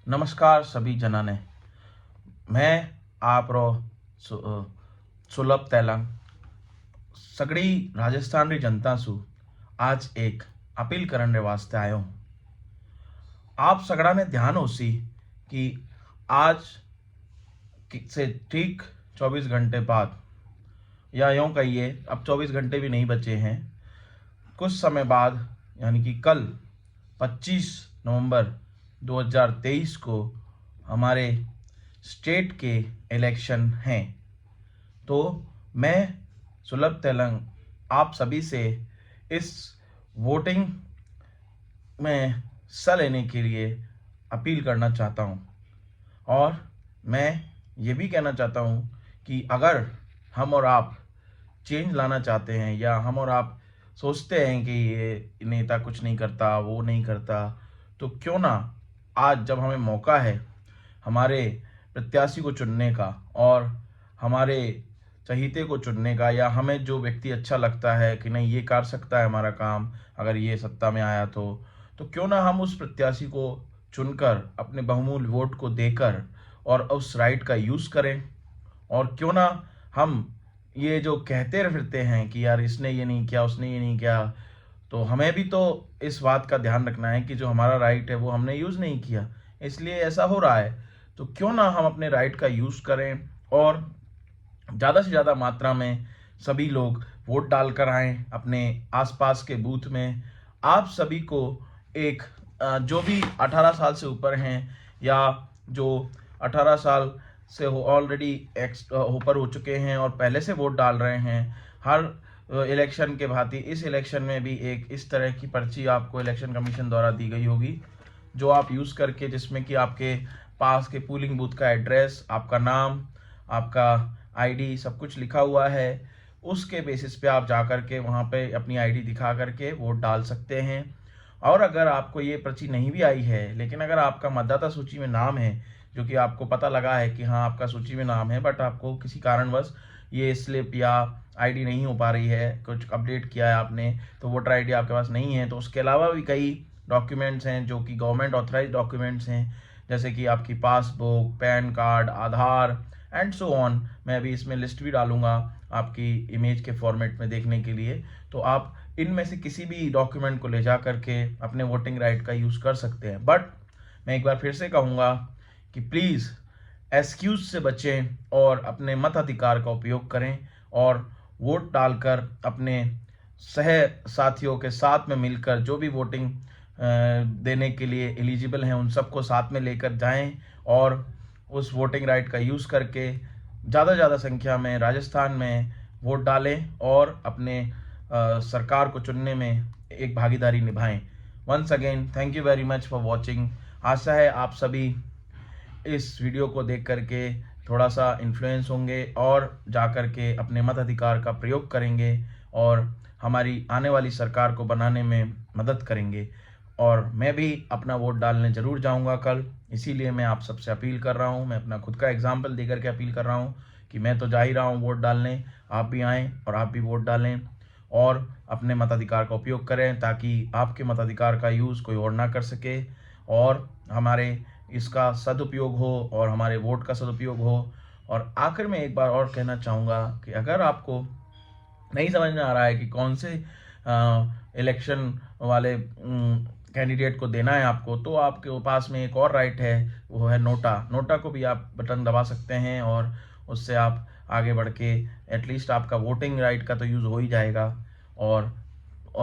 नमस्कार सभी जना ने। मैं आप रो सुलभ तेलंग सगड़ी राजस्थान री जनता सु आज एक अपील करन रे वास्ते आयो हूँ। आप सगड़ा ने ध्यान होसी कि आज से ठीक 24 घंटे बाद, या यूँ कहिए अब 24 घंटे भी नहीं बचे हैं, कुछ समय बाद यानी कि कल 25 नवंबर 2023 को हमारे स्टेट के इलेक्शन हैं। तो मैं सुलभ तेलंग आप सभी से इस वोटिंग में हिस्सा लेने के लिए अपील करना चाहता हूँ। और मैं ये भी कहना चाहता हूँ कि अगर हम और आप चेंज लाना चाहते हैं, या हम और आप सोचते हैं कि ये नेता कुछ नहीं करता, वो नहीं करता, तो क्यों ना आज जब हमें मौका है हमारे प्रत्याशी को चुनने का और हमारे चहीते को चुनने का, या हमें जो व्यक्ति अच्छा लगता है कि नहीं ये कर सकता है हमारा काम अगर ये सत्ता में आया तो क्यों ना हम उस प्रत्याशी को चुनकर अपने बहुमूल्य वोट को देकर और उस राइट का यूज़ करें। और क्यों ना हम ये जो कहते फिरते हैं कि यार इसने ये नहीं किया, उसने ये नहीं किया, तो हमें भी तो इस बात का ध्यान रखना है कि जो हमारा राइट है वो हमने यूज़ नहीं किया, इसलिए ऐसा हो रहा है। तो क्यों ना हम अपने राइट का यूज़ करें और ज़्यादा से ज़्यादा मात्रा में सभी लोग वोट डालकर आएँ अपने आसपास के बूथ में। आप सभी को एक जो भी 18 साल से ऊपर हैं, या जो 18 साल से ऑलरेडी ऊपर हो चुके हैं और पहले से वोट डाल रहे हैं, हर इलेक्शन के भांति इस इलेक्शन में भी एक इस तरह की पर्ची आपको इलेक्शन कमीशन द्वारा दी गई होगी, जो आप यूज़ करके, जिसमें कि आपके पास के पोलिंग बूथ का एड्रेस, आपका नाम, आपका आईडी सब कुछ लिखा हुआ है। उसके बेसिस पे आप जा कर के वहाँ पे अपनी आईडी दिखा करके वोट डाल सकते हैं। और अगर आपको ये पर्ची नहीं भी आई है, लेकिन अगर आपका मतदाता सूची में नाम है, जो कि आपको पता लगा है कि हाँ आपका सूची में नाम है, बट आपको किसी कारणवश ये स्लिप या आईडी नहीं हो पा रही है, कुछ अपडेट किया है आपने, तो वोटर आईडी आपके पास नहीं है, तो उसके अलावा भी कई डॉक्यूमेंट्स हैं जो कि गवर्नमेंट ऑथराइज डॉक्यूमेंट्स हैं, जैसे कि आपकी passbook, pan card, Aadhaar and so on. मैं अभी इसमें लिस्ट भी डालूंगा आपकी इमेज के फॉर्मेट में देखने के लिए। तो आप इनमें से किसी भी डॉक्यूमेंट को ले जा करके अपने वोटिंग राइट का यूज़ कर सकते हैं। बट मैं एक बार फिर से कहूँगा कि प्लीज़ एक्सक्यूज से बचें और अपने मताधिकार का उपयोग करें, और वोट डालकर अपने सह साथियों के साथ में मिलकर जो भी वोटिंग देने के लिए एलिजिबल हैं उन सबको साथ में लेकर जाएं, और उस वोटिंग राइट का यूज़ करके ज़्यादा से ज़्यादा संख्या में राजस्थान में वोट डालें और अपने सरकार को चुनने में एक भागीदारी निभाएं। Once again thank you very much for watching. आशा है आप सभी इस वीडियो को देख करके थोड़ा सा इन्फ्लुएंस होंगे और जा कर के अपने मताधिकार का प्रयोग करेंगे और हमारी आने वाली सरकार को बनाने में मदद करेंगे। और मैं भी अपना वोट डालने ज़रूर जाऊंगा कल, इसीलिए मैं आप सबसे अपील कर रहा हूं। मैं अपना खुद का एग्जाम्पल दे करके अपील कर रहा हूं कि मैं तो जा ही रहा हूं वोट डालने, आप भी आएँ और आप भी वोट डालें और अपने मताधिकार का उपयोग करें, ताकि आपके मताधिकार का यूज़ कोई और ना कर सके और हमारे इसका सदुपयोग हो और हमारे वोट का सदुपयोग हो। और आखिर में एक बार और कहना चाहूँगा कि अगर आपको नहीं समझ में आ रहा है कि कौन से इलेक्शन वाले कैंडिडेट को देना है आपको, तो आपके पास में एक और राइट है, वो है नोटा। नोटा को भी आप बटन दबा सकते हैं और उससे आप आगे बढ़ के एटलीस्ट आपका वोटिंग राइट का तो यूज़ हो ही जाएगा, और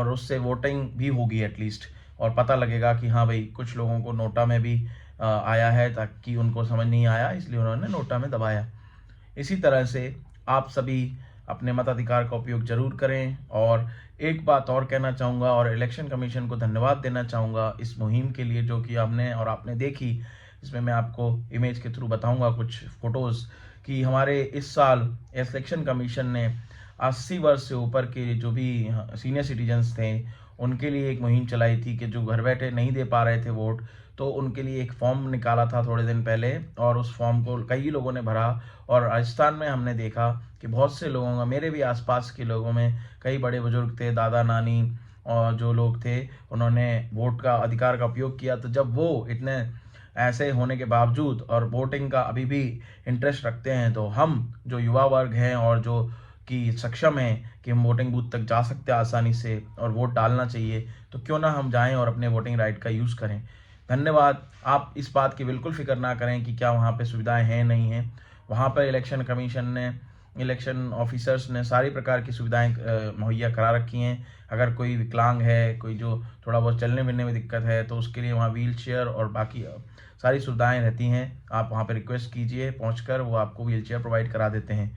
उससे वोटिंग भी होगी एटलीस्ट, और पता लगेगा कि हाँ भाई कुछ लोगों को नोटा में भी आया है, ताकि उनको समझ नहीं आया इसलिए उन्होंने नोटा में दबाया। इसी तरह से आप सभी अपने मताधिकार का उपयोग जरूर करें। और एक बात और कहना चाहूँगा और इलेक्शन कमीशन को धन्यवाद देना चाहूँगा इस मुहिम के लिए जो कि हमने और आपने देखी। इसमें मैं आपको इमेज के थ्रू बताऊँगा कुछ फ़ोटोज़ कि हमारे इस साल इलेक्शन कमीशन ने 80 वर्ष से ऊपर के जो भी सीनियर सिटीजन्स थे उनके लिए एक मुहिम चलाई थी कि जो घर बैठे नहीं दे पा रहे थे वोट, तो उनके लिए एक फॉर्म निकाला था थोड़े दिन पहले, और उस फॉर्म को कई लोगों ने भरा। और राजस्थान में हमने देखा कि बहुत से लोगों का, मेरे भी आसपास के लोगों में कई बड़े बुजुर्ग थे, दादा नानी और जो लोग थे, उन्होंने वोट का अधिकार का उपयोग किया। तो जब वो इतने ऐसे होने के बावजूद और वोटिंग का अभी भी इंटरेस्ट रखते हैं, तो हम जो युवा वर्ग हैं और जो कि सक्षम हैं कि हम वोटिंग बूथ तक जा सकते हैं आसानी से और वोट डालना चाहिए, तो क्यों ना हम जाएं और अपने वोटिंग राइट का यूज़ करें। धन्यवाद। आप इस बात की बिल्कुल फ़िक्र ना करें कि क्या वहाँ पे सुविधाएं हैं नहीं हैं। वहाँ पर इलेक्शन कमीशन ने, इलेक्शन ऑफिसर्स ने सारी प्रकार की सुविधाएं मुहैया करा रखी हैं। अगर कोई विकलांग है, कोई जो थोड़ा बहुत चलने फिरने में दिक्कत है, तो उसके लिए वहाँ व्हील चेयर और बाकी सारी सुविधाएं रहती हैं। आप वहाँ पर रिक्वेस्ट कीजिए, पहुँचकर वो आपको व्हील चेयर प्रोवाइड करा देते हैं।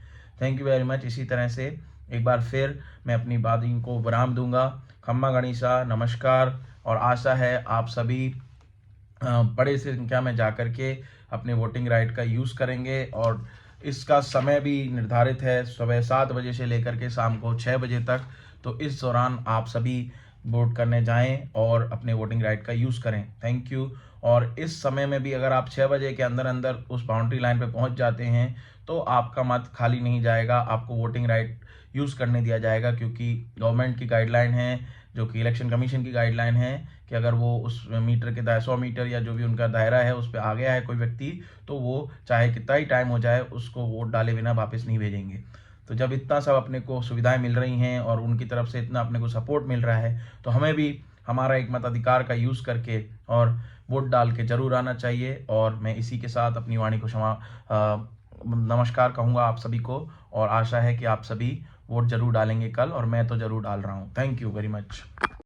Thank you very much. इसी तरह से एक बार फिर मैं अपनी बात इनको विराम दूंगा। खम्मा गणिसा, नमस्कार। और आशा है आप सभी बड़े संख्या में जाकर के अपने वोटिंग राइट का यूज़ करेंगे। और इसका समय भी निर्धारित है, सुबह 7 बजे से लेकर के शाम को 6 बजे तक। तो इस दौरान आप सभी वोट करने जाएं और अपने वोटिंग राइट का यूज़ करें। Thank you. और इस समय में भी अगर आप 6 बजे के अंदर अंदर उस बाउंड्री लाइन पे पहुंच जाते हैं, तो आपका मत खाली नहीं जाएगा, आपको वोटिंग राइट यूज़ करने दिया जाएगा, क्योंकि गवर्नमेंट की गाइडलाइन है, जो कि इलेक्शन कमीशन की गाइडलाइन है, कि अगर वो उस मीटर के 100 मीटर या जो भी उनका दायरा है उस पर आ गया है कोई व्यक्ति, तो वो चाहे कितना ही टाइम हो जाए उसको वोट डाले बिना वापस नहीं भेजेंगे। तो जब इतना सब अपने को सुविधाएं मिल रही हैं और उनकी तरफ से इतना अपने को सपोर्ट मिल रहा है, तो हमें भी हमारा एक मताधिकार का यूज़ करके और वोट डाल के ज़रूर आना चाहिए। और मैं इसी के साथ अपनी वाणी को नमस्कार कहूँगा आप सभी को, और आशा है कि आप सभी वोट ज़रूर डालेंगे कल, और मैं तो ज़रूर डाल रहा हूँ। Thank you very much.